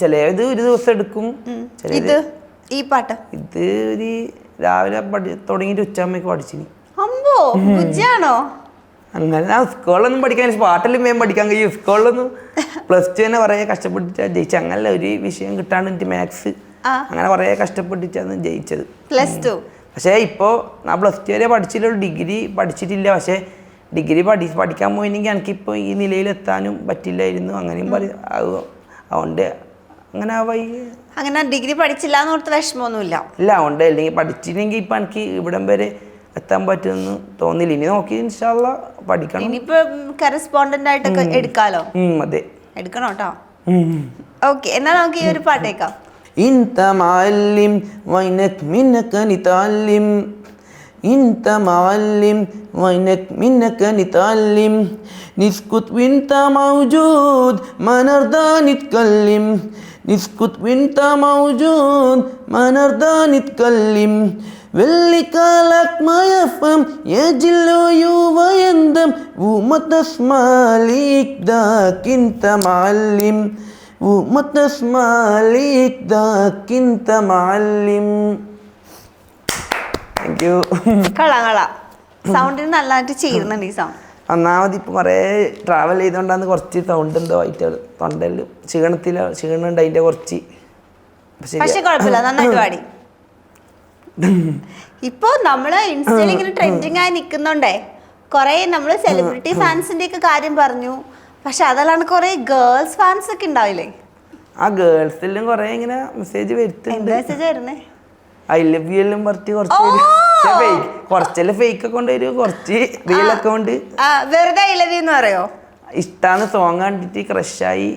ചിലത് ഒരു ദിവസം എടുക്കും. ഇത് ഈ പാട്ട് ഇത് ഒരു രാവിലെ തുടങ്ങിയിട്ട് ഉച്ചമ്മയ്ക്ക് പഠിച്ചിനി. അമ്പോ, ബുജ്ജാണോ? അങ്ങനെ സ്കൂളിലൊന്നും പഠിക്കാൻ, പാട്ടെല്ലാം വേഗം പഠിക്കാൻ കഴിയും. സ്കൂളിലൊന്നും +2 തന്നെ കുറേ കഷ്ടപ്പെട്ടിട്ടാണ് ജയിച്ചത്. അങ്ങനെ ഒരു വിഷയം കിട്ടാണ്ട് എനിക്ക് മാത്സ് അങ്ങനെ കുറേ കഷ്ടപ്പെട്ടിട്ടാണ് ജയിച്ചത്. +2. പക്ഷേ ഇപ്പോൾ ഞാൻ +2 വരെ പഠിച്ചിട്ടുള്ളൂ, ഡിഗ്രി പഠിച്ചിട്ടില്ല. പക്ഷേ ഡിഗ്രി പഠിക്കാൻ പോയില്ലെങ്കിൽ എനിക്കിപ്പോൾ ഈ നിലയിലെത്താനും പറ്റില്ലായിരുന്നു. അങ്ങനെയും അതുകൊണ്ട് അങ്ങനെ ഡിഗ്രി പഠിച്ചില്ല എന്ന് ഓർത്ത് വിഷമമൊന്നുമില്ല. ഇല്ല, അതുകൊണ്ട് അല്ലെങ്കിൽ പഠിച്ചില്ലെങ്കിൽ ഇപ്പം എനിക്ക് ഇവിടം വരെ എത്താൻ പറ്റുമെന്ന് തോന്നില്ല. ഇനി നോക്കി ഇൻഷാ അല്ലാഹ് പഠിക്കണം. ഇനിയിപ്പോ കറസ്പോണ്ടന്റ് ആയിട്ടൊക്കെ എടുക്കാലോ? അതെ, എടുക്കണം കേട്ടോ. ഓക്കെ, എന്നാ നമുക്ക് ഈ ഒരു പാട്ടേക്കാം. انت معلم وينك منك نتعلم انت معلم وينك منك نتعلم نسكت وانت موجود ما نرضى نتكلم نسكت وانت موجود ما نرضى نتكلم واللي ما يفهم يجل ويندم وما تسمع ليك ذاك انت معلم وما تسمع ليك ذاك انت معلم. Thank you. കളാ സൗണ്ടിന് നല്ലതായിട്ട് ചെയ്യുന്നുണ്ട് ഈ സൗണ്ട്. ഒന്നാമത് ഇപ്പോൾ കുറേ ട്രാവൽ ചെയ്തുകൊണ്ടാണ് കുറച്ച് സൗണ്ട് എന്തോ ആയിട്ട് തൊണ്ടയിൽ ക്ഷീണമുണ്ട് അതിൻ്റെ കുറച്ച്. പക്ഷെ കുഴപ്പമില്ല, നന്നായിട്ട് പാടി. ഇപ്പൊ നമ്മള് ഇൻസ്റ്റയിൽ ഇങ്ങനെ ട്രെൻഡിങ് ആയി നിൽക്കുന്നുണ്ടേ. കുറെ നമ്മള് സെലിബ്രിറ്റി ഫാൻസിന്റെ ഒക്കെ കാര്യം പറഞ്ഞു. പക്ഷെ അതല്ലാണ്ട് കുറെ ഗേൾസ് ഫാൻസ് ഒക്കെ ഉണ്ടാവില്ലേ? ആ ഗേൾസിലും കുറെ ഇങ്ങനെ മെസ്സേജ് വരുത്തുന്നുണ്ട്. മെസ്സേജ് വരുന്നേ ഐ ലവ് യു എല്ലാം പറഞ്ഞ് കുറച്ചെല്ലാം ഫേക്ക് അക്കൗണ്ട് വരും, കുറച്ച് റിയൽ അക്കൗണ്ട്. വെറുതെ ഐ ലവ് യു എന്ന് പറയോ? ഇഷ്ടാണ്, സോങ് കണ്ടിട്ട് ക്രഷായി,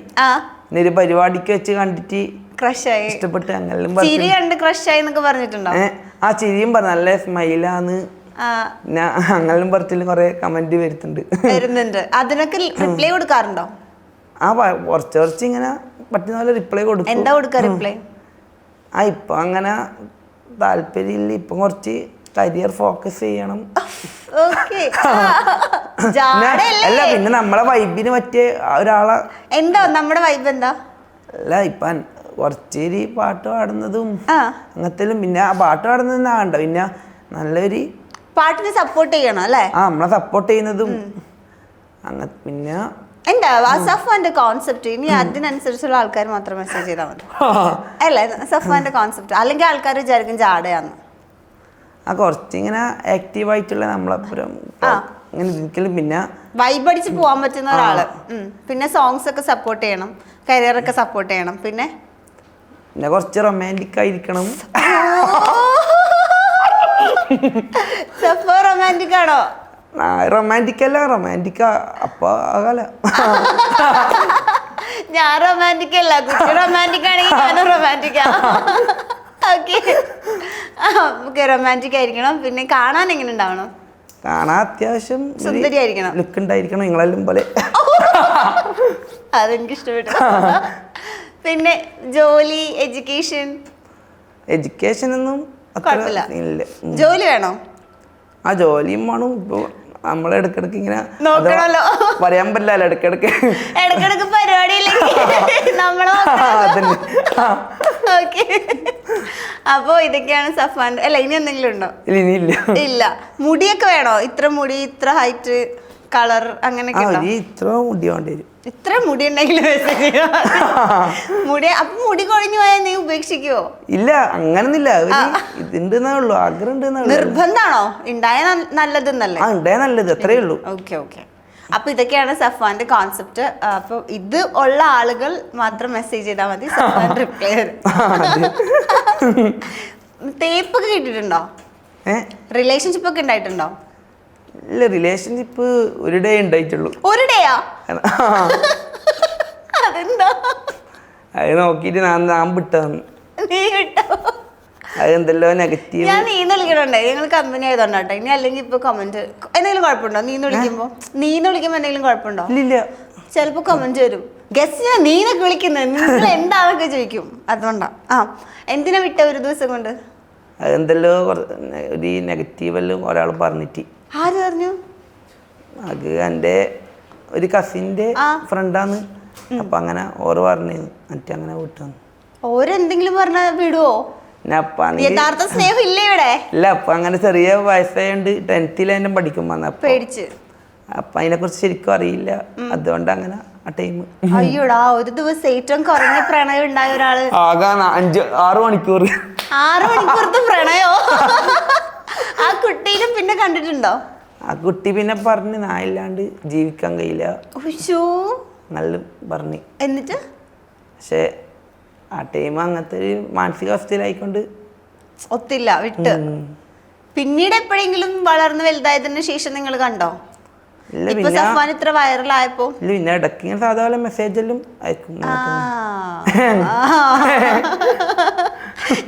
ഒരു പരിപാടിക്ക് വെച്ച് കണ്ടിട്ട് ക്രഷായി, ഇഷ്ടപ്പെട്ട് അങ്ങനെ ചിരി കണ്ട് ക്രഷായി എന്നൊക്കെ പറഞ്ഞിട്ടുണ്ടോ? ആ ചിരിയും പറഞ്ഞു, നല്ല സ്മൈലാന്ന് അങ്ങനെ പറഞ്ഞാലും കുറെ കമന്റ് വരുന്നുണ്ട്. അതിനൊക്കെ റിപ്ലൈ കൊടുക്കാറുണ്ടോ? ആ കുറച്ച് ഇങ്ങനെ പറ്റുന്ന പോലെ റിപ്ലൈ കൊടുക്കും. എന്താ കൊടുക്കുക റിപ്ലൈ? ഇപ്പൊ അങ്ങനെ താല്പര്യമില്ല, ഇപ്പൊ കുറച്ച് കരിയർ ഫോക്കസ് ചെയ്യണം. അല്ല, പിന്നെ നമ്മളെ വൈബിന് പറ്റിയ ഒരാളെ. എന്താ നമ്മുടെ വൈബ് എന്താ? അല്ല, ഇപ്പൊ കുറച്ചേരി പാട്ട് പാടുന്നതും അങ്ങനത്തേലും, പിന്നെ ആ പാട്ട് പാടുന്നതും ആണ്ട, പിന്നെ നല്ലൊരു പാട്ടിനെ സപ്പോർട്ട് ചെയ്യണം അല്ലേ? നമ്മളെ സപ്പോർട്ട് ചെയ്യുന്നതും അങ്ങനെ. പിന്നെ എന്താ സഫ്വാന്റെ കോൺസെപ്റ്റ്? ഇനി അതിനനുസരിച്ചുള്ള ആൾക്കാർ മാത്രം മെസ്സേജ് ചെയ്താൽ മതി അല്ലേ? സഫ്വാന്റെ കോൺസെപ്റ്റ് അല്ലെങ്കിൽ ആൾക്കാർ വിചാരിക്കും ജാടയാന്ന്. കുറച്ചിങ്ങനെ ആക്റ്റീവായിട്ടുള്ള നമ്മളപ്പുറം ഇങ്ങനെ ഇരിക്കലും, പിന്നെ വൈബ് അടിച്ച് പോകാൻ പറ്റുന്ന ഒരാള്. പിന്നെ സോങ്സ് ഒക്കെ സപ്പോർട്ട് ചെയ്യണം, കരിയർ ഒക്കെ സപ്പോർട്ട് ചെയ്യണം. പിന്നെ കുറച്ച് റൊമാൻറ്റിക് ആയിരിക്കണം. സഫ്വ റൊമാൻറ്റിക് ആണോ? റൊമാൻറ്റിക് അല്ല, റൊമാൻറ്റിക് അപ്പൊ ആകാല. ഞാൻ റൊമാൻറ്റിക് അല്ല, കുട്ടി റൊമാൻറ്റിക് ആണെങ്കിൽ ഞാനും റൊമാൻറ്റിക് ആണ്. ഓക്കെ, റൊമാൻറ്റിക് ആയിരിക്കണം. പിന്നെ കാണാൻ എങ്ങനെ ഉണ്ടാവണം? കാണാൻ അത്യാവശ്യം സുന്ദരിയായിരിക്കണം, ലുക്ക് ഉണ്ടായിരിക്കണം, നിങ്ങളെല്ലാം പോലെ. അതെനിക്ക് ഇഷ്ടപ്പെട്ടു. പിന്നെ ജോലി, എഡ്യൂക്കേഷൻ ഒന്നും കുഴപ്പമില്ല. ജോലി വേണോ? ആ ജോലിയും വേണം. ഇപ്പോൾ നമ്മൾ ഇടക്കിടക്ക് ഇങ്ങനെ നോക്കണല്ലോ. പറയാൻ പറ്റില്ലല്ലോ ഇടക്കിടക്ക് പരിപാടിയില്ലെങ്കിൽ നമ്മള് ഓക്കെ. അപ്പൊ ഇതൊക്കെയാണ് സഫാൻ. അല്ല ഇനി എന്തെങ്കിലും ഉണ്ടോ? ഇല്ല. മുടിയൊക്കെ വേണോ? ഇത്ര മുടി, ഇത്ര ഹൈറ്റ്, കളർ അങ്ങനെയൊക്കെ ഇത്ര മുടി വേണ്ടി വരും. ഇത്ര മുടി ഉണ്ടെങ്കിൽ മുടി അപ്പൊ മുടി കൊഴിഞ്ഞു പോയാൽ നീ ഉപേക്ഷിക്കുവോ? ഇല്ല, അങ്ങനൊന്നുമില്ല. ഇതുണ്ടെന്നേ ഉള്ളൂ, ആഗ്രഹം. നിർബന്ധാണോ? ഉണ്ടായ നല്ലതെന്നല്ലേ? ഉണ്ടായ നല്ലത്, അത്രേ ഉള്ളൂ. Okay okay. അപ്പൊ ഇതൊക്കെയാണ് സഫാന്റെ കോൺസെപ്റ്റ്. അപ്പൊ ഇത് ഉള്ള ആളുകൾ മാത്രം മെസ്സേജ് ചെയ്താൽ മതി, സഫാൻ റിപ്ലൈ തരും. തേപ്പൊക്കെ കിട്ടിയിട്ടുണ്ടോ? റിലേഷൻഷിപ്പ് ഒക്കെ ഉണ്ടായിട്ടുണ്ടോ? ഇല്ല, റിലേഷൻഷിപ്പ് ഒരു ഡേ ഉണ്ടായിട്ടുള്ളൂ. ഒരു ഡേയാ? അതെന്താ? അത് നോക്കിട്ട് ഞാൻ വിട്ടതാണ്. നീ വിട്ടോ? അതെന്തല്ലോ നെഗറ്റീവ്. ഞാൻ നീന്ന് വിളിക്കണുണ്ടേ, ഞങ്ങൾ കമ്പനി ആയതുകൊണ്ടാട്ടോ. ഇനി അല്ലെങ്കിൽ ഇപ്പൊ കമന്റ് എന്തെങ്കിലും കുഴപ്പമുണ്ടോ? നീന്ന് വിളിക്കുമ്പോ എന്തെങ്കിലും കുഴപ്പമുണ്ടോ? ഇല്ല. ചിലപ്പോ കമന്റ് വരും, ഗസ്റ്റ് നീനൊക്കെ വിളിക്കുന്നത് നിങ്ങൾ എന്താന്നൊക്കെ ചോദിക്കും. അതുകൊണ്ടാ. എന്തിനാ വിട്ട ഒരു ദിവസം കൊണ്ട്? അതെന്തല്ലോ ഒരു നെഗറ്റീവെല്ലാം ഒരാൾ പറഞ്ഞിട്ട്. ആര് പറഞ്ഞു? അത് എൻ്റെ ഒരു കസിൻ്റെ ഫ്രണ്ടാന്ന്. അപ്പൊ അങ്ങനെ ഓരോ പറഞ്ഞു, എന്നിട്ട് അങ്ങനെ വിട്ടാന്ന്. ഓരെന്തെങ്കിലും പറഞ്ഞ വിടുവോ? യഥാർത്ഥ സ്നേഹം ഇല്ലേ ഇവിടെ? ഇല്ല, അപ്പൊ അങ്ങനെ ചെറിയ വയസ്സായോണ്ട് 10th എന്നെ പഠിക്കുമ്പോ പേടിച്ച്. അപ്പൊ അതിനെ കുറിച്ച് ശരിക്കും അറിയില്ല, അതുകൊണ്ട് അങ്ങനെ ആ ടൈം. അയ്യോടാ, ഒരു ദിവസം ഏറ്റവും കുറഞ്ഞ പ്രണയം ഉണ്ടായ ഒരാള് 6 മണിക്കൂർ. 6 മണിക്കൂറത്തെ പ്രണയോ? ആ കുട്ടീനെ പിന്നെ കണ്ടിട്ടുണ്ടോ? ആ കുട്ടി പിന്നെ പറഞ്ഞ് നായില്ലാണ്ട് ജീവിക്കാൻ കഴിയില്ല നല്ല പറഞ്ഞു. എന്നിട്ട് പക്ഷെ ആ ടൈം അങ്ങനത്തെ ഒരു മാനസികാവസ്ഥയിലായിക്കൊണ്ട് ഒത്തില്ല, വിട്ട്. പിന്നീട് എപ്പോഴെങ്കിലും വളർന്ന് വലുതായതിനു ശേഷം നിങ്ങൾ കണ്ടോ? സഫാൻ ഇത്ര വൈറലായപ്പോ പിന്നെ ഇടയ്ക്ക് ഇങ്ങനെ സാധാരണ മെസ്സേജെല്ലാം അയക്കും.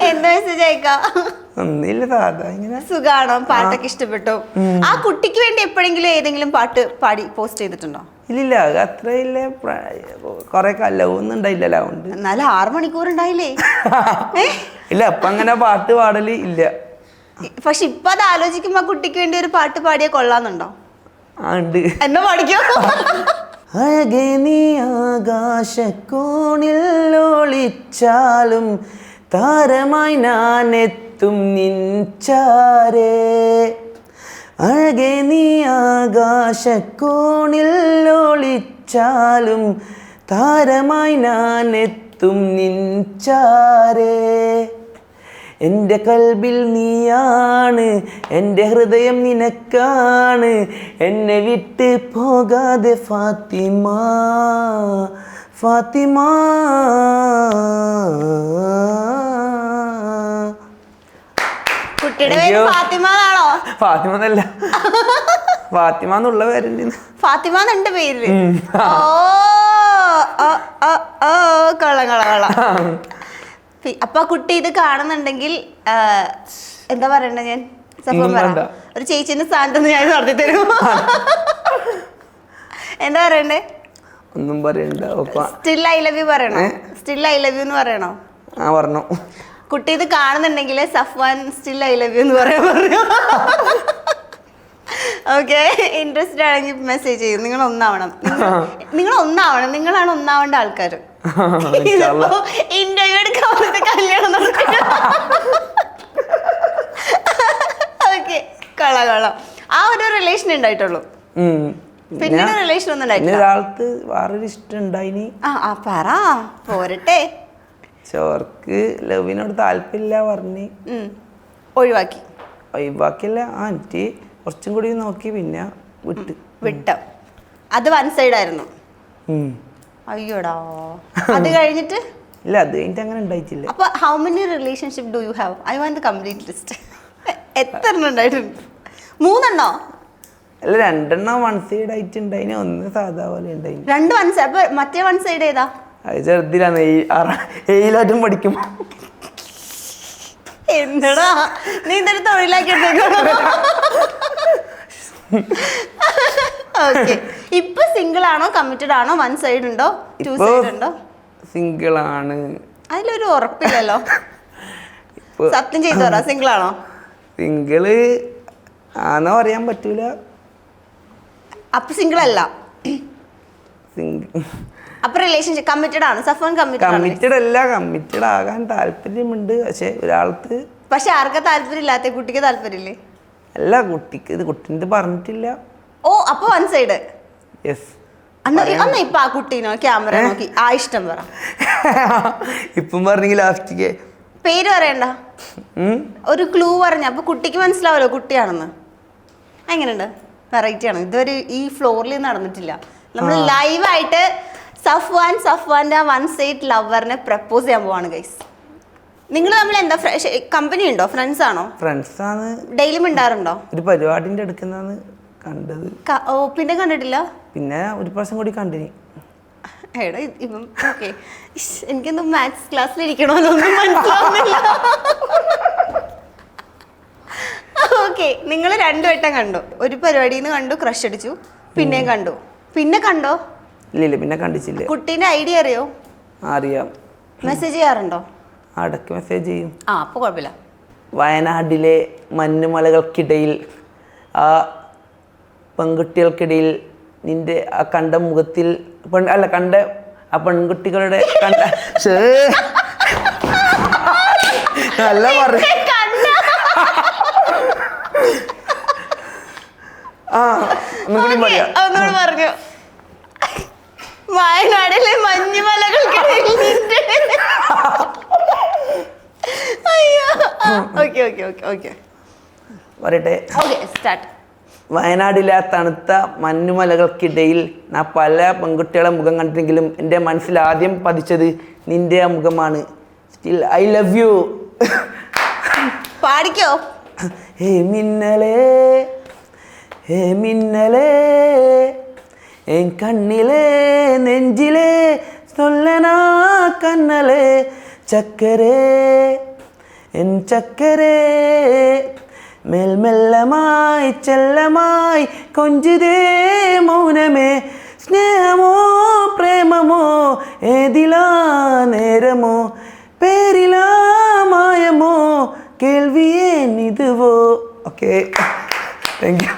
എന്ത് മെസ്സേജ് അയക്കാം? ഒന്നില്ല, സാധാ ഇങ്ങനെ. സുഖാണോ? പാട്ടൊക്കെ ഇഷ്ടപ്പെട്ടു? ആ കുട്ടിക്ക് വേണ്ടി എപ്പോഴെങ്കിലും ഏതെങ്കിലും പാട്ട് പാടി പോസ്റ്റ് ചെയ്തിട്ടുണ്ടോ? ഇല്ലില്ല, അത്ര ഇല്ല. കൊറേ ലവൊന്നും ഉണ്ടായില്ലല്ലോ, അതുകൊണ്ട്. എന്നാലും 6 മണിക്കൂർ ഉണ്ടായില്ലേ? ഇല്ല, അപ്പൊ അങ്ങനെ പാട്ട് പാടല് ഇല്ല. പക്ഷെ ഇപ്പൊ അത് ആലോചിക്കുമ്പോ കുട്ടിക്ക് വേണ്ടി ഒരു പാട്ട് പാടിയാ കൊള്ളാന്നുണ്ടോ? എന്നാ പാടിക്കോ. അഴകെ നീ ആകാശക്കോണിൽ ഒളിച്ചാലും താരമായി ഞാൻ എത്തും നിൻചാരേ. അഴകെ നീ ആകാശക്കോണിൽ ഒളിച്ചാലും താരമായി ഞാൻ എത്തും നിൻചാരേ. എൻ്റെ കൽബിൽ നീയാണ്, എൻ്റെ ഹൃദയം നിനക്കാണ്, എന്നെ വിട്ട് പോകാതെ ഫാത്തിമ ഫാത്തിമ. കുട്ടിയുടെ പേര് ഫാത്തിമ എന്നാണോ? ഫാത്തിമ എന്നല്ല, ഫാത്തിമ എന്നുള്ള പേരുണ്ട്. ഫാത്തിമ എന്നുണ്ട് പേര്. കൊള്ളാം. അപ്പൊ കുട്ടി ഇത് കാണുന്നുണ്ടെങ്കിൽ എന്താ പറയണ്ടേ? ഞാൻ ഒരു ചേച്ചിന്റെ സ്ഥാനത്ത് ഞാൻ നടത്തി തരും. എന്താ പറയണ്ടേ? ഒന്നും പറയണ്ട. സ്റ്റിൽ ഐ ലവ് യു പറയണോ? സ്റ്റിൽ ഐ ലവ് യു എന്ന് പറയണോ? പറഞ്ഞു. കുട്ടി ഇത് കാണുന്നുണ്ടെങ്കിൽ Safwan still I love U എന്ന് പറയാൻ പറഞ്ഞു. ഓക്കെ, ഇൻട്രസ്റ്റഡ് ആണെങ്കിൽ മെസ്സേജ് ചെയ്യും. നിങ്ങൾ ഒന്നാവണം. നിങ്ങളാണ് ഒന്നാവേണ്ട ആൾക്കാർ. ഇന്റർവ്യൂ എടുക്കാൻ വന്നിട്ട് കല്യാണം നടത്തില്ല. ഓക്കെ, കൊള്ളാം. ആ ഒരു റിലേഷൻ ഉണ്ടായിട്ടുള്ളൂ, പിന്നീട് റിലേഷൻ ഒന്നും വേറൊരു ഇഷ്ടം ഉണ്ടായിനി. പറ, പോരട്ടെ. ചോർക്ക് ലവിനോട് താല്പര്യമില്ല പറഞ്ഞ് ഒഴിവാക്കില്ല. എനിക്ക് കുറച്ചും കൂടി നോക്കി പിന്നെ വിട്ട. അത് വൺ സൈഡ് ആയിരുന്നു. അയ്യോടാ, അത് കഴിഞ്ഞിട്ട്? ഇല്ല, അത് കഴിഞ്ഞിട്ട് അങ്ങനെ ഉണ്ടായിട്ടില്ല. അപ്പൊ how many relationship do you have? I want the complete list. എത്ര ഉണ്ടായിട്ടുണ്ട്? 3 എണ്ണോ? അല്ല, 2 എണ്ണം വൺ സൈഡ് ആയിട്ട് ഉണ്ടായിന്, 1 സാധാ പോലെ ഉണ്ടായിന്. 2 വൺ സൈഡ്. അപ്പൊ മറ്റേ വൺ സൈഡ് ഏതാ? അത് ചെറുതിലാണ്, 7 പഠിക്കും. എന്നടാ നീ ഇതൊരു തൊഴിലാക്കി എടുത്തേക്കോ. ഓക്കെ, ഇപ്പൊ സിംഗിൾ ആണോ കമ്മിറ്റഡ് ആണോ? 1 സൈഡ് ഉണ്ടോ 2 സൈഡ് ഉണ്ടോ? സിംഗിൾ ആണ്. അതിലൊരു ഉറപ്പില്ലല്ലോ. സത്യം ചെയ്തു പറ, സിംഗിൾ ആണോ? സിംഗിള് ആണോ അറിയാൻ പറ്റൂല. അപ്പൊ സിംഗിൾ അല്ല, അപ്പൊ റിലേഷൻഷിപ്പ് കമ്മിറ്റഡ് ആണ്. സഫ്വാൻ കമ്മിറ്റഡ് അല്ല, കമ്മിറ്റഡ് ആകാൻ താല്പര്യമുണ്ട്. പക്ഷെ ആർക്കാ താല്പര്യം ഇല്ലാത്ത? കുട്ടിക്ക് താല്പര്യമില്ലേ? അല്ല, കുട്ടിക്ക് ഇത് കുട്ടീൻ്റെ പറഞ്ഞിട്ടില്ല. ഓ, അപ്പൊ വൺ സൈഡ്. യെസ്. അന്ന് ഇപ്പൊ ആ കുട്ടീനോ ക്യാമറ നോക്കി ആ ഇഷ്ടം പറ. ഇപ്പം പറഞ്ഞെങ്കിൽ ലാസ്റ്റിക്ക് പേര് പറയണ്ട, ഒരു ക്ലൂ പറഞ്ഞ അപ്പൊ കുട്ടിക്ക് മനസ്സിലാവല്ലോ കുട്ടിയാണെന്ന്. എങ്ങനെയുണ്ട്? വെറൈറ്റി ആണ്. ഇതുവരെ ഈ ഫ്ലോറിൽ നടന്നിട്ടില്ല. നമ്മൾ ലൈവായിട്ട് സഫ്വാന്റെ വൺ സൈഡ് ലവറിനെ പ്രപ്പോസ് ചെയ്യാൻ പോവാണ് ഗൈസ്. നിങ്ങൾ തമ്മിൽ എന്താ കമ്പനി ഉണ്ടോ? ഫ്രണ്ട്സ് ആണോ? ഫ്രണ്ട്സ് ആണ്. ഡെയിലി മിണ്ടാറുണ്ടോ? ഒരു പരിപാടിന്റെ അടുക്കുന്നാണ് കണ്ടത്. ഓ, പിന്നെ കണ്ടിട്ടില്ല? പിന്നെ ഒരു പ്രാവശ്യം കൂടി കണ്ടിന്. എടാ ഇപ്പം ഓക്കെ, എനിക്കെന്തോ മാത്സ് ക്ലാസ്സിലിരിക്കണോന്നൊന്നും മനസ്സിലാവുന്നില്ല. ഓക്കെ, നിങ്ങൾ 2 വട്ടം കണ്ടു. ഒരു പരിപാടിയിൽ നിന്ന് കണ്ടു, ക്രഷ് അടിച്ചു, പിന്നെയും കണ്ടു. പിന്നെ കണ്ടോ? ഇല്ല, പിന്നെ കണ്ടിച്ചില്ല. കുട്ടീൻ്റെ ഐഡിയ അറിയോ? അറിയാം. മെസ്സേജ് ചെയ്യാറുണ്ടോ? അടക്ക് മെസ്സേജ് ചെയ്യും. അപ്പൊ കുഴപ്പമില്ല. വയനാട്ടിലെ മഞ്ഞുമലകൾക്കിടയിൽ ആ പെൺകുട്ടികൾക്കിടയിൽ നിന്റെ ആ കണ്ട മുഖത്തിൽ കണ്ട ആ പെൺകുട്ടികളുടെ നല്ല പറഞ്ഞു. ഒന്നുകൂടി പറഞ്ഞു. വയനാടിലെ മഞ്ഞുമലകൾക്കിടയിൽ പറയട്ടെ. സ്റ്റാർട്ട്. വയനാടിലെ ആ തണുത്ത മഞ്ഞുമലകൾക്കിടയിൽ ഞാൻ പല പെൺകുട്ടികളെ മുഖം കണ്ടിട്ടെങ്കിലും എൻ്റെ മനസ്സിൽ ആദ്യം പതിച്ചത് നിന്റെ ആ മുഖമാണ്. Still I love you. പാടിക്കോ. ഹേ മിന്നലേ, ഹേ മിന്നലേ, എൻ കണ്ണിലേ നെഞ്ചിലേ സൊല്ലനാ കണ്ണലേ, ചക്കരേ എൻ ചക്കരേ, മെൽമെല്ലമായി ചെല്ലമായി കൊഞ്ചിതേ മൗനമേ, സ്നേഹമോ പ്രേമമോ ഏതിലാ നേരമോ, പേരിലാ മായമോ കേൾവിയേ നിതുവോ. Okay, thank U.